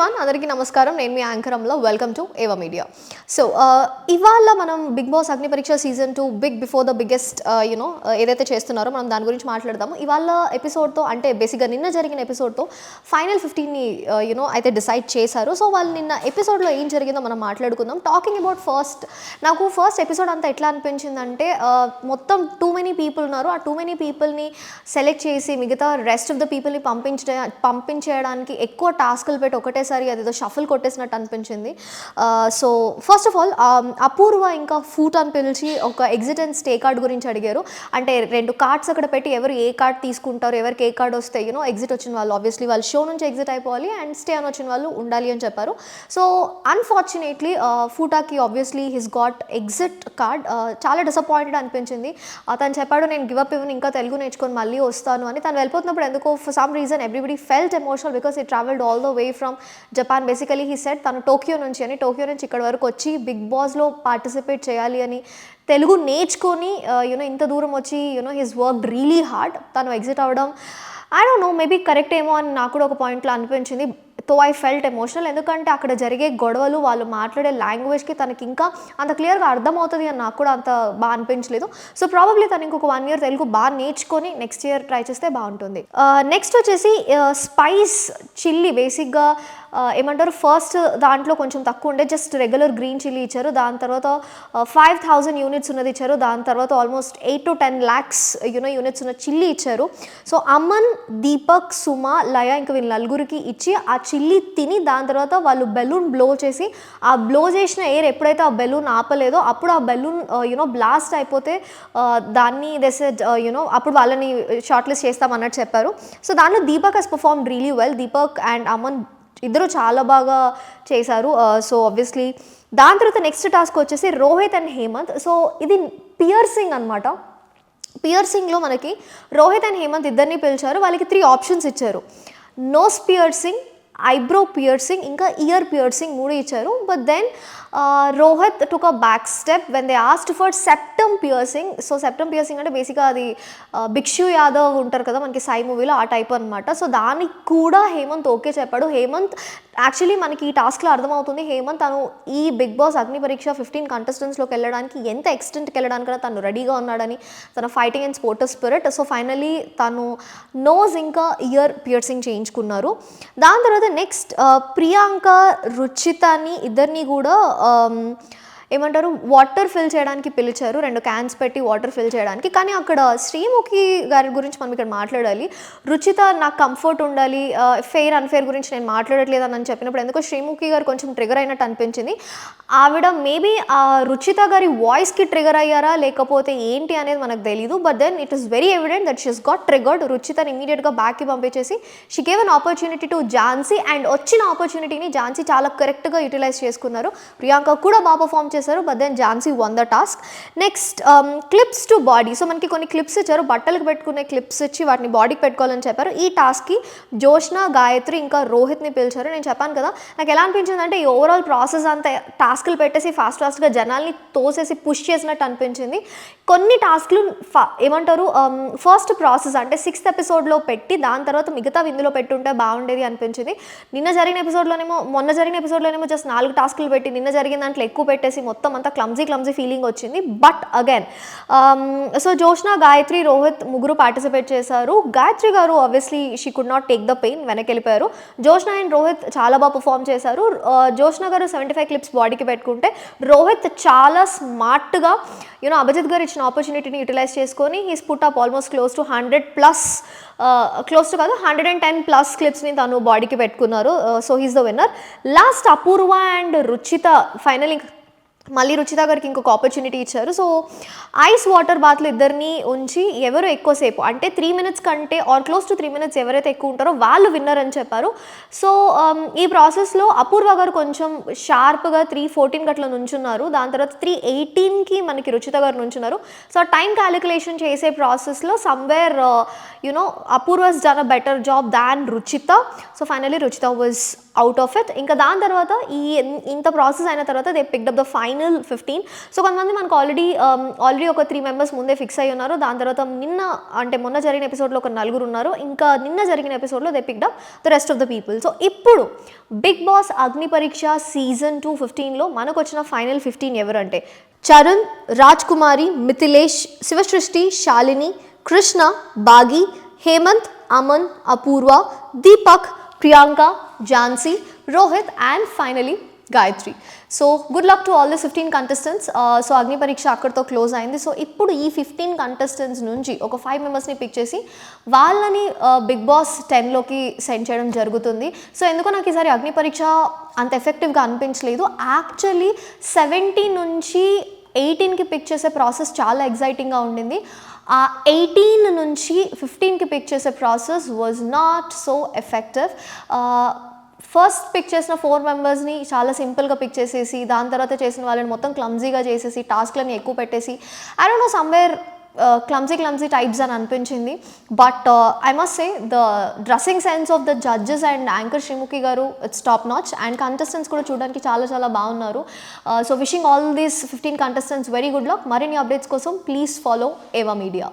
Everyone, అందరికీ నమస్కారం. నేను మీ యాంకరంలో welcome to Eva media. So ఇవాళ మనం Bigg Boss Agni Pariksha season 2 big before the biggest ఏదైతే చేస్తున్నారో మనం దాని గురించి మాట్లాడదాము. ఇవాళ ఎపిసోడ్తో అంటే బేసిక్గా నిన్న జరిగిన ఎపిసోడ్తో ఫైనల్ 15ని అయితే డిసైడ్ చేశారు. సో వాళ్ళు నిన్న ఎపిసోడ్లో ఏం జరిగిందో మనం మాట్లాడుకుందాం. టాకింగ్ అబౌట్ నాకు ఫస్ట్ ఎపిసోడ్ అంతా ఎట్లా అనిపించిందంటే మొత్తం టూ మెనీ పీపుల్ ఉన్నారు. ఆ టూ మెనీ పీపుల్ని సెలెక్ట్ చేసి మిగతా రెస్ట్ ఆఫ్ ద పీపుల్ని పంపించేయడానికి ఎక్కువ టాస్క్లు పెట్టి ఒకటేసారి అదేదో షఫల్ కొట్టేసినట్టు అనిపించింది. సో ఫస్ట్ ఆఫ్ ఆల్ అపూర్వ ఇంకా ఫూట్ అని పిలిచి ఒక ఎగ్జిట్ అండ్ స్టే కార్డ్ గురించి అడిగారు. అంటే 2 కార్డ్స్ అక్కడ పెట్టి ఎవరు ఏ కార్డ్ తీసుకుంటారు, ఎవరికి ఏ కార్డ్ వస్తే ఎగ్జిట్ వచ్చిన వాళ్ళు ఆబ్వియస్లీ వాళ్ళు షో నుంచి ఎగ్జిట్ అయిపోవాలి అండ్ స్టే అని వచ్చిన వాళ్ళు ఉండాలి అని చెప్పారు. సో అన్ఫార్చునేట్లీ ఫూటాకి obviously he's got exit card. చాలా డిసప్పాయింటెడ్ అనిపించింది. తను చెప్పాడు నేను గివప్ ఇవ్వను, ఇంకా తెలుగు నేర్చుకొని మళ్ళీ వస్తాను అని. తను వెళ్ళిపోతున్నప్పుడు ఎందుకో for some reason everybody felt emotional because he travelled all the way from Japan. Basically he said తను టోక్యో నుంచి ఇక్కడ వరకు వచ్చి బిగ్ బాస్లో పార్టిసిపేట్ చేయాలి అని, తెలుగు నేర్చుకొని ఇంత దూరం వచ్చి హిస్ వర్క్ రియలీ హార్డ్. తను ఎగ్జిట్ అవ్వడం I don't know maybe correct ఏమో అని నాకు కూడా ఒక పాయింట్లో అనిపించింది. తో ఐ ఫెల్ట్ ఎమోషనల్. ఎందుకంటే అక్కడ జరిగే గొడవలు, వాళ్ళు మాట్లాడే లాంగ్వేజ్కి తనకి ఇంకా అంత క్లియర్గా అర్థమవుతుంది అని నాకు కూడా అంత బాగా అనిపించలేదు. సో ప్రాబబ్లీ తను ఇంకొక 1 year తెలుగు బాగా నేర్చుకొని నెక్స్ట్ ఇయర్ ట్రై చేస్తే బాగుంటుంది. నెక్స్ట్ వచ్చేసి స్పైస్ చిల్లీ. బేసిక్గా ఏమంటారు, ఫస్ట్ దాంట్లో కొంచెం తక్కువ ఉండే జస్ట్ రెగ్యులర్ గ్రీన్ చిల్లీ ఇచ్చారు. దాని తర్వాత 5,000 యూనిట్స్ ఉన్నది ఇచ్చారు. దాని తర్వాత ఆల్మోస్ట్ 8 to 10 lakhs యూనిట్స్ ఉన్న చిల్లీ ఇచ్చారు. సో అమన్, దీపక్, సుమ, లయ ఇంకా వీళ్ళ నలుగురికి ఇచ్చి ఆ చిల్లీ తిని దాని తర్వాత వాళ్ళు బెలూన్ బ్లో చేసి ఆ బ్లో చేసిన ఎయిర్ ఎప్పుడైతే ఆ బెలూన్ ఆపలేదో అప్పుడు ఆ బెలూన్ బ్లాస్ట్ అయిపోతే దాన్ని అప్పుడు వాళ్ళని షార్ట్ లిస్ట్ చేస్తామన్నట్టు చెప్పారు. సో దాంట్లో Deepak has performed really well. Deepak and Aman ఇద్దరు చాలా బాగా చేశారు. సో ఆబ్వియస్లీ దాని తర్వాత నెక్స్ట్ టాస్క్ వచ్చేసి రోహిత్ అండ్ హేమంత్. సో ఇది పియర్సింగ్ అనమాట. పియర్సింగ్లో మనకి రోహిత్ అండ్ హేమంత్ ఇద్దరిని పిలిచారు. వాళ్ళకి 3 ఆప్షన్స్ ఇచ్చారు. నోస్ పియర్సింగ్, ఐబ్రో పియర్సింగ్ ఇంకా ఇయర్ పియర్సింగ్ 3 ఇచ్చారు. But then Rohit took a back step when they asked for septum piercing. So septum piercing అంటే బేసిక్గా అది భిక్షు యాదవ్ ఉంటారు కదా మనకి సాయి మూవీలో, ఆ టైప్ అనమాట. సో దానికి కూడా హేమంత్ ఓకే చెప్పాడు. హేమంత్ యాక్చువల్లీ మనకి ఈ టాస్క్లో అర్థమవుతుంది హేమంత్ తను ఈ బిగ్ బాస్ అగ్ని పరీక్ష 15 contestants-లోకి వెళ్ళడానికి ఎంత ఎక్స్టెంట్కి వెళ్ళడానికైనా తను రెడీగా ఉన్నాడని, తన fighting and sporter spirit. So finally తను నోస్ ఇంకా ఇయర్ పియర్సింగ్ చేయించుకున్నారు. దాని తర్వాత నెక్స్ట్ ప్రియాంక, రుచితని ఇద్దరిని కూడా ఏమంటారు వాటర్ ఫిల్ చేయడానికి పిలిచారు. 2 cans పెట్టి వాటర్ ఫిల్ చేయడానికి. కానీ అక్కడ శ్రీముఖి గారి గురించి మనం ఇక్కడ మాట్లాడాలి. రుచిత నాకు కంఫర్ట్ ఉండాలి, ఫెయిర్ అన్ఫెయిర్ గురించి నేను మాట్లాడట్లేదు అని చెప్పినప్పుడు ఎందుకో శ్రీముఖి గారు కొంచెం ట్రిగర్ అయినట్టు అనిపించింది. ఆవిడ మేబీ ఆ రుచిత గారి వాయిస్కి ట్రిగర్ అయ్యారా లేకపోతే ఏంటి అనేది మనకు తెలీదు. But then it is very evident that she's got triggered. రుచితని ఇమీడియట్గా బ్యాక్కి పంపించేసి she gave an opportunity to Jhansi and వచ్చిన ఆపర్చునిటీని ఝాన్సీ చాలా కరెక్ట్గా యూటిలైజ్ చేసుకున్నారు. ప్రియాంక కూడా బాగా పర్ఫామ్ చేశారు. But then Jhansi won the task. Next clips to body. So మనకి కొన్ని క్లిప్స్ ఇచ్చారు, బట్టలకు పెట్టుకునే క్లిప్స్ ఇచ్చి వాటిని బాడీకి పెట్టుకోవాలని చెప్పారు. ఈ టాస్క్కి జోష్న, గాయత్రి ఇంకా రోహిత్ని పిలిచారు. నేను చెప్పాను కదా నాకు ఎలా అనిపించింది అంటే ఈ ఓవరాల్ ప్రాసెస్ అంతా టాస్క్లు పెట్టేసి ఫాస్ట్గా జనాల్ని తోసేసి పుష్ చేసినట్టు అనిపించింది. కొన్ని టాస్క్లు ఏమంటారు ఫస్ట్ ప్రాసెస్ అంటే 6th episodeలో పెట్టి దాని తర్వాత మిగతా ఇందులో పెట్టుంటే బాగుండేది అనిపించింది. మొన్న జరిగిన ఎపిసోడ్లోనేమో జస్ట్ 4 టాస్క్లు పెట్టి నిన్న జరిగిన దాంట్లో ఎక్కువ పెట్టేసి మొత్తం అంతా క్లమ్జీ ఫీలింగ్ వచ్చింది. But again so Joshna, Gayatri, Rohit ముగ్గురు పార్టిసిపేట్ చేశారు. గాయత్రి గారు obviously she could not take the pain, వెనక్కి వెళ్ళిపోయారు. జోష్న అండ్ రోహిత్ చాలా బాగా పర్ఫామ్ చేశారు. జోష్న గారు 75 క్లిప్స్ బాడీకి పెట్టుకుంటే రోహిత్ చాలా స్మార్ట్గా అభిజిత్ గారు ఇచ్చిన ఆపర్చునిటీని యూటిలైజ్ చేసుకొని he's put up almost close to 110+ క్లిప్స్ని తను బాడీకి పెట్టుకున్నారు. So he's the winner. Last Apoorva and Ruchitha final మళ్ళీ రుచిత గారికి ఇంకొక ఆపర్చునిటీ ఇచ్చారు. సో ఐస్ వాటర్ బాత్లు ఇద్దరిని ఉంచి ఎవరు ఎక్కువసేపు అంటే 3 minutes కంటే ఆర్ క్లోజ్ టు 3 minutes ఎవరైతే ఎక్కువ ఉంటారో వాళ్ళు విన్నర్ అని చెప్పారు. సో ఈ ప్రాసెస్లో అపూర్వ గారు కొంచెం షార్ప్గా 3:14 గట్ల నుంచున్నారు. దాని తర్వాత 3:18కి మనకి రుచిత గారు నుంచున్నారు. సో టైం క్యాలిక్యులేషన్ చేసే ప్రాసెస్లో somewhere Apoorva's done a better job than Ruchitha. So finally Ruchitha was out of it. ఇంకా దాని తర్వాత ఇంత ప్రాసెస్ అయిన తర్వాత they picked up the final final 15. So కొంతమంది మనకు ఆల్రెడీ ఒక 3 మెంబర్స్ ముందే ఫిక్స్ అయ్యి ఉన్నారు. దాని తర్వాత మొన్న జరిగిన ఎపిసోడ్లో ఒక 4 ఉన్నారు. ఇంకా నిన్న జరిగిన ఎపిసోడ్లో they picked up the rest of the people. So ఇప్పుడు big Boss Agni Pariksha season 2 15లో మనకు వచ్చిన ఫైనల్ 15 ఎవరంటే Charan, Raj Kumari, Mithilesh, Shivasrishti, Shalini, Krishna, Bagi, Hemanth, Aman, Apoorva, Deepak, Priyanka, Jhansi, Rohit and finally Gayatri. So good luck to all the 15 contestants. So Agni Pariksha అక్కడితో క్లోజ్ అయింది. సో ఇప్పుడు ఈ 15 కంటెస్టెంట్స్ నుంచి ఒక 5 మెంబర్స్ని పిక్ చేసి వాళ్ళని బిగ్ బాస్ 10లోకి సెండ్ చేయడం జరుగుతుంది. సో ఎందుకో నాకు ఈసారి అగ్ని పరీక్ష అంత ఎఫెక్టివ్గా అనిపించలేదు. యాక్చువల్లీ 17 నుంచి 18కి పిక్ చేసే ప్రాసెస్ చాలా ఎగ్జైటింగ్గా ఉండింది. 18 నుంచి 15కి పిక్ చేసే process was not so effective. First pick చేసిన 4 మెంబర్స్ని చాలా సింపుల్గా పిక్ చేసేసి దాని తర్వాత చేసిన వాళ్ళని మొత్తం క్లమ్జీగా చేసేసి టాస్క్లని ఎక్కువ పెట్టేసి I don't know somewhere clumsy types అని అనిపించింది. But I must say the dressing sense of the judges and anchor Sreemukhi garu it's top notch and contestants కూడా చూడడానికి చాలా బాగున్నారు. So wishing all these 15 contestants very good luck. మరిన్ని updates కోసం please follow Eva media.